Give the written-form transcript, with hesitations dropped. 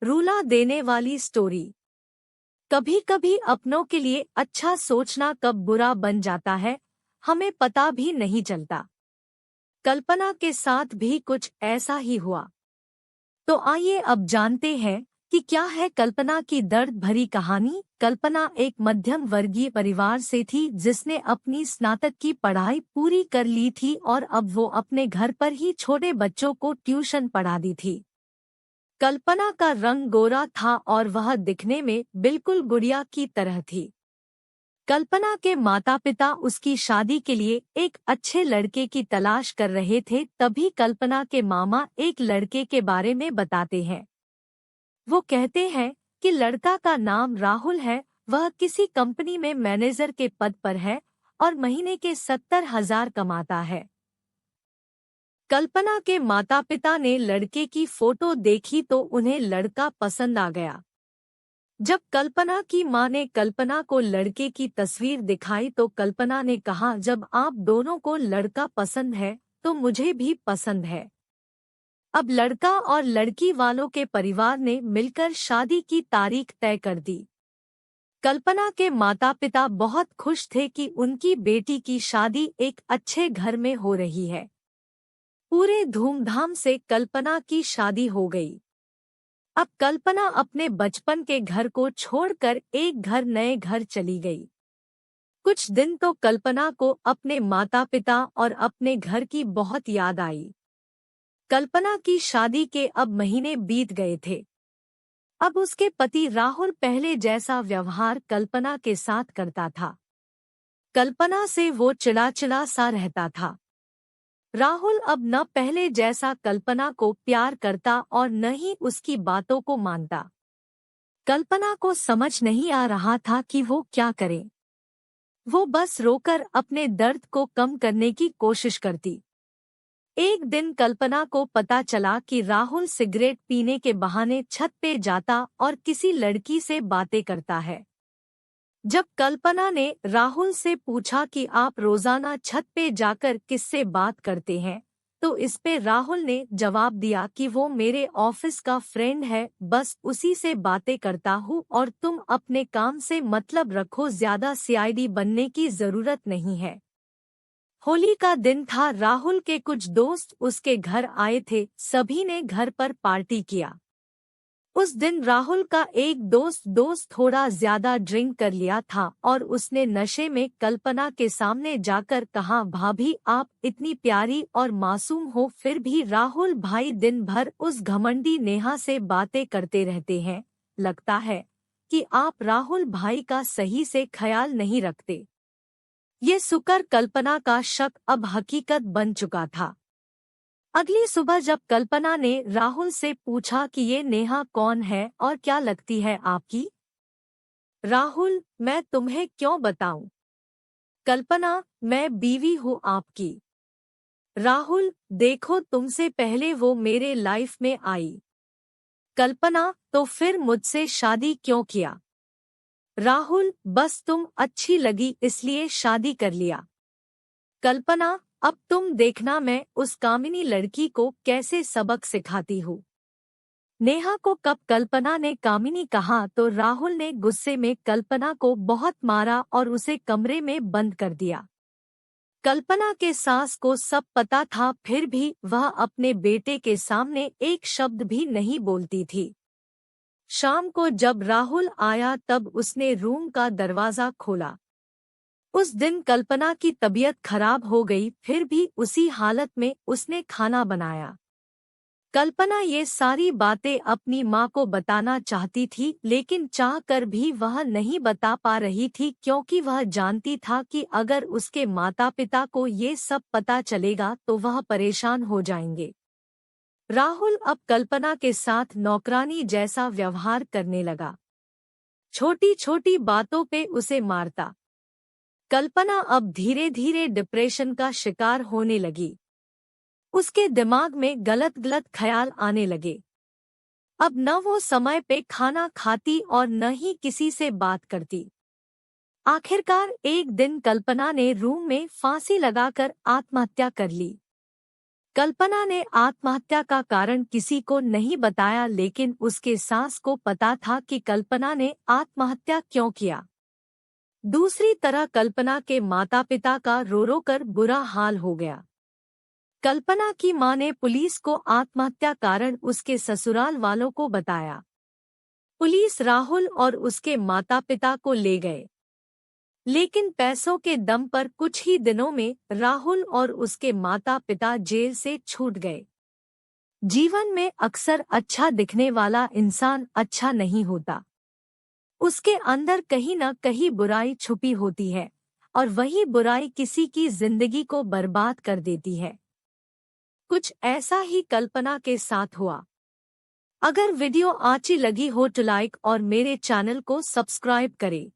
रुला देने वाली स्टोरी। कभी कभी अपनों के लिए अच्छा सोचना कब बुरा बन जाता है, हमें पता भी नहीं चलता। कल्पना के साथ भी कुछ ऐसा ही हुआ। तो आइए अब जानते हैं कि क्या है कल्पना की दर्द भरी कहानी। कल्पना एक मध्यम वर्गीय परिवार से थी जिसने अपनी स्नातक की पढ़ाई पूरी कर ली थी और अब वो अपने घर पर ही छोटे बच्चों को ट्यूशन पढ़ाती थी। कल्पना का रंग गोरा था और वह दिखने में बिल्कुल गुड़िया की तरह थी। कल्पना के माता-पिता उसकी शादी के लिए एक अच्छे लड़के की तलाश कर रहे थे, तभी कल्पना के मामा एक लड़के के बारे में बताते हैं। वो कहते हैं कि लड़का का नाम राहुल है, वह किसी कंपनी में मैनेजर के पद पर है और महीने के 70,000 कमाता है। कल्पना के माता-पिता ने लड़के की फोटो देखी तो उन्हें लड़का पसंद आ गया। जब कल्पना की मां ने कल्पना को लड़के की तस्वीर दिखाई तो कल्पना ने कहा, जब आप दोनों को लड़का पसंद है तो मुझे भी पसंद है। अब लड़का और लड़की वालों के परिवार ने मिलकर शादी की तारीख तय कर दी। कल्पना के माता-पिता बहुत खुश थे कि उनकी बेटी की शादी एक अच्छे घर में हो रही है। पूरे धूमधाम से कल्पना की शादी हो गई। अब कल्पना अपने बचपन के घर को छोड़कर एक नए घर चली गई। कुछ दिन तो कल्पना को अपने माता-पिता और अपने घर की बहुत याद आई। कल्पना की शादी के अब महीने बीत गए थे। अब उसके पति राहुल पहले जैसा व्यवहार कल्पना के साथ करता था। कल्पना से वो चिड़ा-चिड़ा सा रहता था। राहुल अब न पहले जैसा कल्पना को प्यार करता और न ही उसकी बातों को मानता। कल्पना को समझ नहीं आ रहा था कि वो क्या करे। वो बस रोकर अपने दर्द को कम करने की कोशिश करती। एक दिन कल्पना को पता चला कि राहुल सिगरेट पीने के बहाने छत पे जाता और किसी लड़की से बातें करता है। जब कल्पना ने राहुल से पूछा कि आप रोजाना छत पे जाकर किससे बात करते हैं, तो इस पे राहुल ने जवाब दिया कि वो मेरे ऑफिस का फ्रेंड है, बस उसी से बातें करता हूँ और तुम अपने काम से मतलब रखो, ज्यादा सीआईडी बनने की जरूरत नहीं है। होली का दिन था। राहुल के कुछ दोस्त उसके घर आए थे। सभी ने घर पर पार्टी किया। उस दिन राहुल का एक दोस्त थोड़ा ज्यादा ड्रिंक कर लिया था और उसने नशे में कल्पना के सामने जाकर कहा, भाभी आप इतनी प्यारी और मासूम हो, फिर भी राहुल भाई दिन भर उस घमंडी नेहा से बातें करते रहते हैं। लगता है कि आप राहुल भाई का सही से ख्याल नहीं रखते। ये सुकर कल्पना का शक अब हकीकत बन चुका था। अगली सुबह जब कल्पना ने राहुल से पूछा कि ये नेहा कौन है और क्या लगती है आपकी? राहुल, मैं तुम्हें क्यों बताऊं? कल्पना, मैं बीवी हूँ आपकी। राहुल, देखो तुमसे पहले वो मेरे लाइफ में आई। कल्पना, तो फिर मुझसे शादी क्यों किया? राहुल, बस तुम अच्छी लगी इसलिए शादी कर लिया। कल्पना, अब तुम देखना मैं उस कामिनी लड़की को कैसे सबक सिखाती हूँ। नेहा को कब कल्पना ने कामिनी कहा तो राहुल ने गुस्से में कल्पना को बहुत मारा और उसे कमरे में बंद कर दिया। कल्पना के सास को सब पता था, फिर भी वह अपने बेटे के सामने एक शब्द भी नहीं बोलती थी। शाम को जब राहुल आया तब उसने रूम का दरवाजा खोला। उस दिन कल्पना की तबीयत खराब हो गई, फिर भी उसी हालत में उसने खाना बनाया। कल्पना ये सारी बातें अपनी माँ को बताना चाहती थी, लेकिन चाह कर भी वह नहीं बता पा रही थी क्योंकि वह जानती था कि अगर उसके माता-पिता को ये सब पता चलेगा तो वह परेशान हो जाएंगे। राहुल अब कल्पना के साथ नौकरानी जैसा व्यवहार करने लगा। छोटी-छोटी बातों पे उसे मारता। कल्पना अब धीरे-धीरे डिप्रेशन का शिकार होने लगी। उसके दिमाग में गलत-गलत ख्याल आने लगे। अब न वो समय पे खाना खाती और न ही किसी से बात करती। आखिरकार एक दिन कल्पना ने रूम में फांसी लगाकर आत्महत्या कर ली। कल्पना ने आत्महत्या का कारण किसी को नहीं बताया, लेकिन उसके सास को पता था कि कल्पना ने आत्महत्या क्यों किया। दूसरी तरफ कल्पना के माता-पिता का रो-रो कर बुरा हाल हो गया। कल्पना की मां ने पुलिस को आत्महत्या कारण उसके ससुराल वालों को बताया। पुलिस राहुल और उसके माता-पिता को ले गए, लेकिन पैसों के दम पर कुछ ही दिनों में राहुल और उसके माता-पिता जेल से छूट गए। जीवन में अक्सर अच्छा दिखने वाला इंसान अच्छा नहीं होता। उसके अंदर कहीं न कहीं बुराई छुपी होती है, और वही बुराई किसी की जिंदगी को बर्बाद कर देती है। कुछ ऐसा ही कल्पना के साथ हुआ। अगर वीडियो अच्छी लगी हो तो लाइक और मेरे चैनल को सब्सक्राइब करें।